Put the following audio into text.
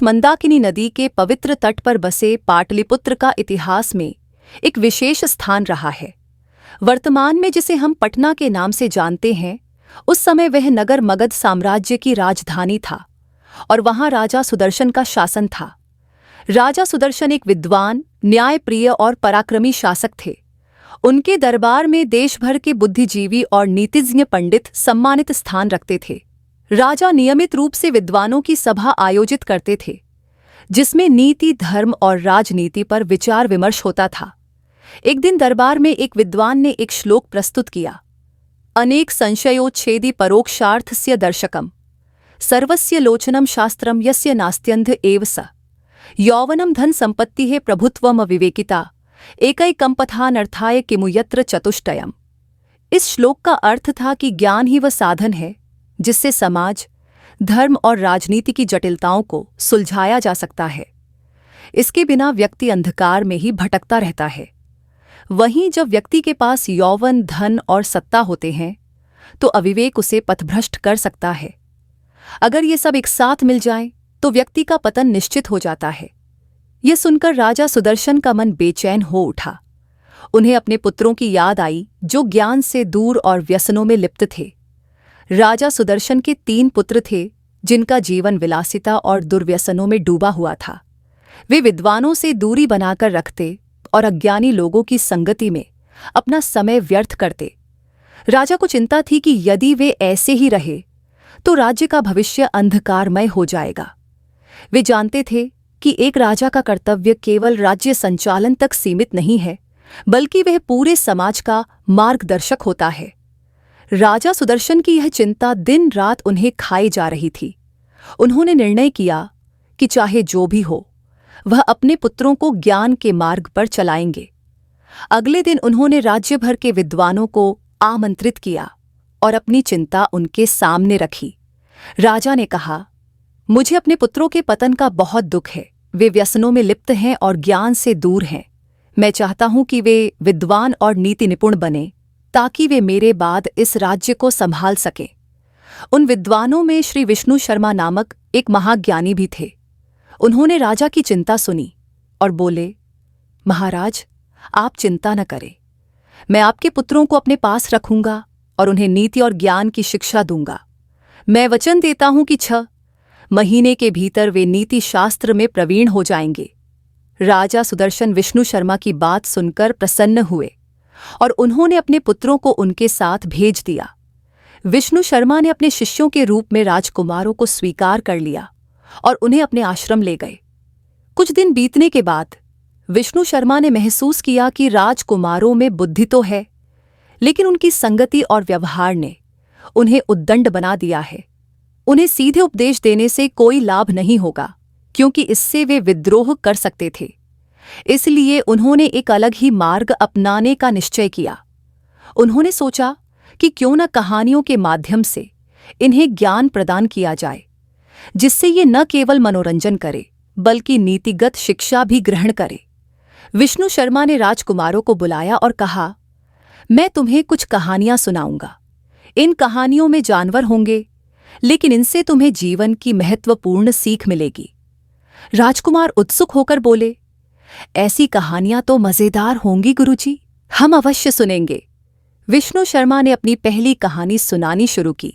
मंदाकिनी नदी के पवित्र तट पर बसे पाटलिपुत्र का इतिहास में एक विशेष स्थान रहा है। वर्तमान में जिसे हम पटना के नाम से जानते हैं, उस समय वह नगर मगध साम्राज्य की राजधानी था और वहां राजा सुदर्शन का शासन था। राजा सुदर्शन एक विद्वान, न्यायप्रिय और पराक्रमी शासक थे। उनके दरबार में देश भर के बुद्धिजीवी और नीतिज्ञ पंडित सम्मानित स्थान रखते थे। राजा नियमित रूप से विद्वानों की सभा आयोजित करते थे, जिसमें नीति, धर्म और राजनीति पर विचार विमर्श होता था। एक दिन दरबार में एक विद्वान ने एक श्लोक प्रस्तुत किया। अनेक संशयोच्छेदि परोक्षार्थस्य दर्शकम सर्वस्य लोचनम शास्त्रम यस्य नास्त्यंध एव स यौवनम धन संपत्ति है प्रभुत्वम विवेकिता एकैकम पथानर्थाय किमु यत्र चतुष्टयम्। इस श्लोक का अर्थ था कि ज्ञान ही वह साधन है जिससे समाज, धर्म और राजनीति की जटिलताओं को सुलझाया जा सकता है। इसके बिना व्यक्ति अंधकार में ही भटकता रहता है। वहीं जब व्यक्ति के पास यौवन, धन और सत्ता होते हैं तो अविवेक उसे पथभ्रष्ट कर सकता है। अगर ये सब एक साथ मिल जाए तो व्यक्ति का पतन निश्चित हो जाता है। यह सुनकर राजा सुदर्शन का मन बेचैन हो उठा। उन्हें अपने पुत्रों की याद आई जो ज्ञान से दूर और व्यसनों में लिप्त थे। राजा सुदर्शन के 3 पुत्र थे जिनका जीवन विलासिता और दुर्व्यसनों में डूबा हुआ था। वे विद्वानों से दूरी बनाकर रखते और अज्ञानी लोगों की संगति में अपना समय व्यर्थ करते। राजा को चिंता थी कि यदि वे ऐसे ही रहे तो राज्य का भविष्य अंधकारमय हो जाएगा। वे जानते थे कि एक राजा का कर्तव्य केवल राज्य संचालन तक सीमित नहीं है, बल्कि वह पूरे समाज का मार्गदर्शक होता है। राजा सुदर्शन की यह चिंता दिन रात उन्हें खाई जा रही थी। उन्होंने निर्णय किया कि चाहे जो भी हो, वह अपने पुत्रों को ज्ञान के मार्ग पर चलाएंगे। अगले दिन उन्होंने राज्य भर के विद्वानों को आमंत्रित किया और अपनी चिंता उनके सामने रखी। राजा ने कहा, मुझे अपने पुत्रों के पतन का बहुत दुख है। वे व्यसनों में लिप्त हैं और ज्ञान से दूर हैं। मैं चाहता हूं कि वे विद्वान और नीति निपुण बने ताकि वे मेरे बाद इस राज्य को संभाल सकें। उन विद्वानों में श्री विष्णु शर्मा नामक एक महाज्ञानी भी थे। उन्होंने राजा की चिंता सुनी और बोले, महाराज, आप चिंता न करें। मैं आपके पुत्रों को अपने पास रखूंगा और उन्हें नीति और ज्ञान की शिक्षा दूंगा। मैं वचन देता हूं कि 6 महीने के भीतर वे नीति शास्त्र में प्रवीण हो जाएंगे। राजा सुदर्शन विष्णु शर्मा की बात सुनकर प्रसन्न हुए और उन्होंने अपने पुत्रों को उनके साथ भेज दिया। विष्णु शर्मा ने अपने शिष्यों के रूप में राजकुमारों को स्वीकार कर लिया और उन्हें अपने आश्रम ले गए। कुछ दिन बीतने के बाद विष्णु शर्मा ने महसूस किया कि राजकुमारों में बुद्धि तो है, लेकिन उनकी संगति और व्यवहार ने उन्हें उद्दंड बना दिया है। उन्हें सीधे उपदेश देने से कोई लाभ नहीं होगा, क्योंकि इससे वे विद्रोह कर सकते थे। इसलिए उन्होंने एक अलग ही मार्ग अपनाने का निश्चय किया। उन्होंने सोचा कि क्यों न कहानियों के माध्यम से इन्हें ज्ञान प्रदान किया जाए, जिससे ये न केवल मनोरंजन करे बल्कि नीतिगत शिक्षा भी ग्रहण करे। विष्णु शर्मा ने राजकुमारों को बुलाया और कहा, मैं तुम्हें कुछ कहानियां सुनाऊंगा। इन कहानियों में जानवर होंगे, लेकिन इनसे तुम्हें जीवन की महत्वपूर्ण सीख मिलेगी। राजकुमार उत्सुक होकर बोले, ऐसी कहानियां तो मजेदार होंगी गुरुजी, हम अवश्य सुनेंगे। विष्णु शर्मा ने अपनी पहली कहानी सुनानी शुरू की।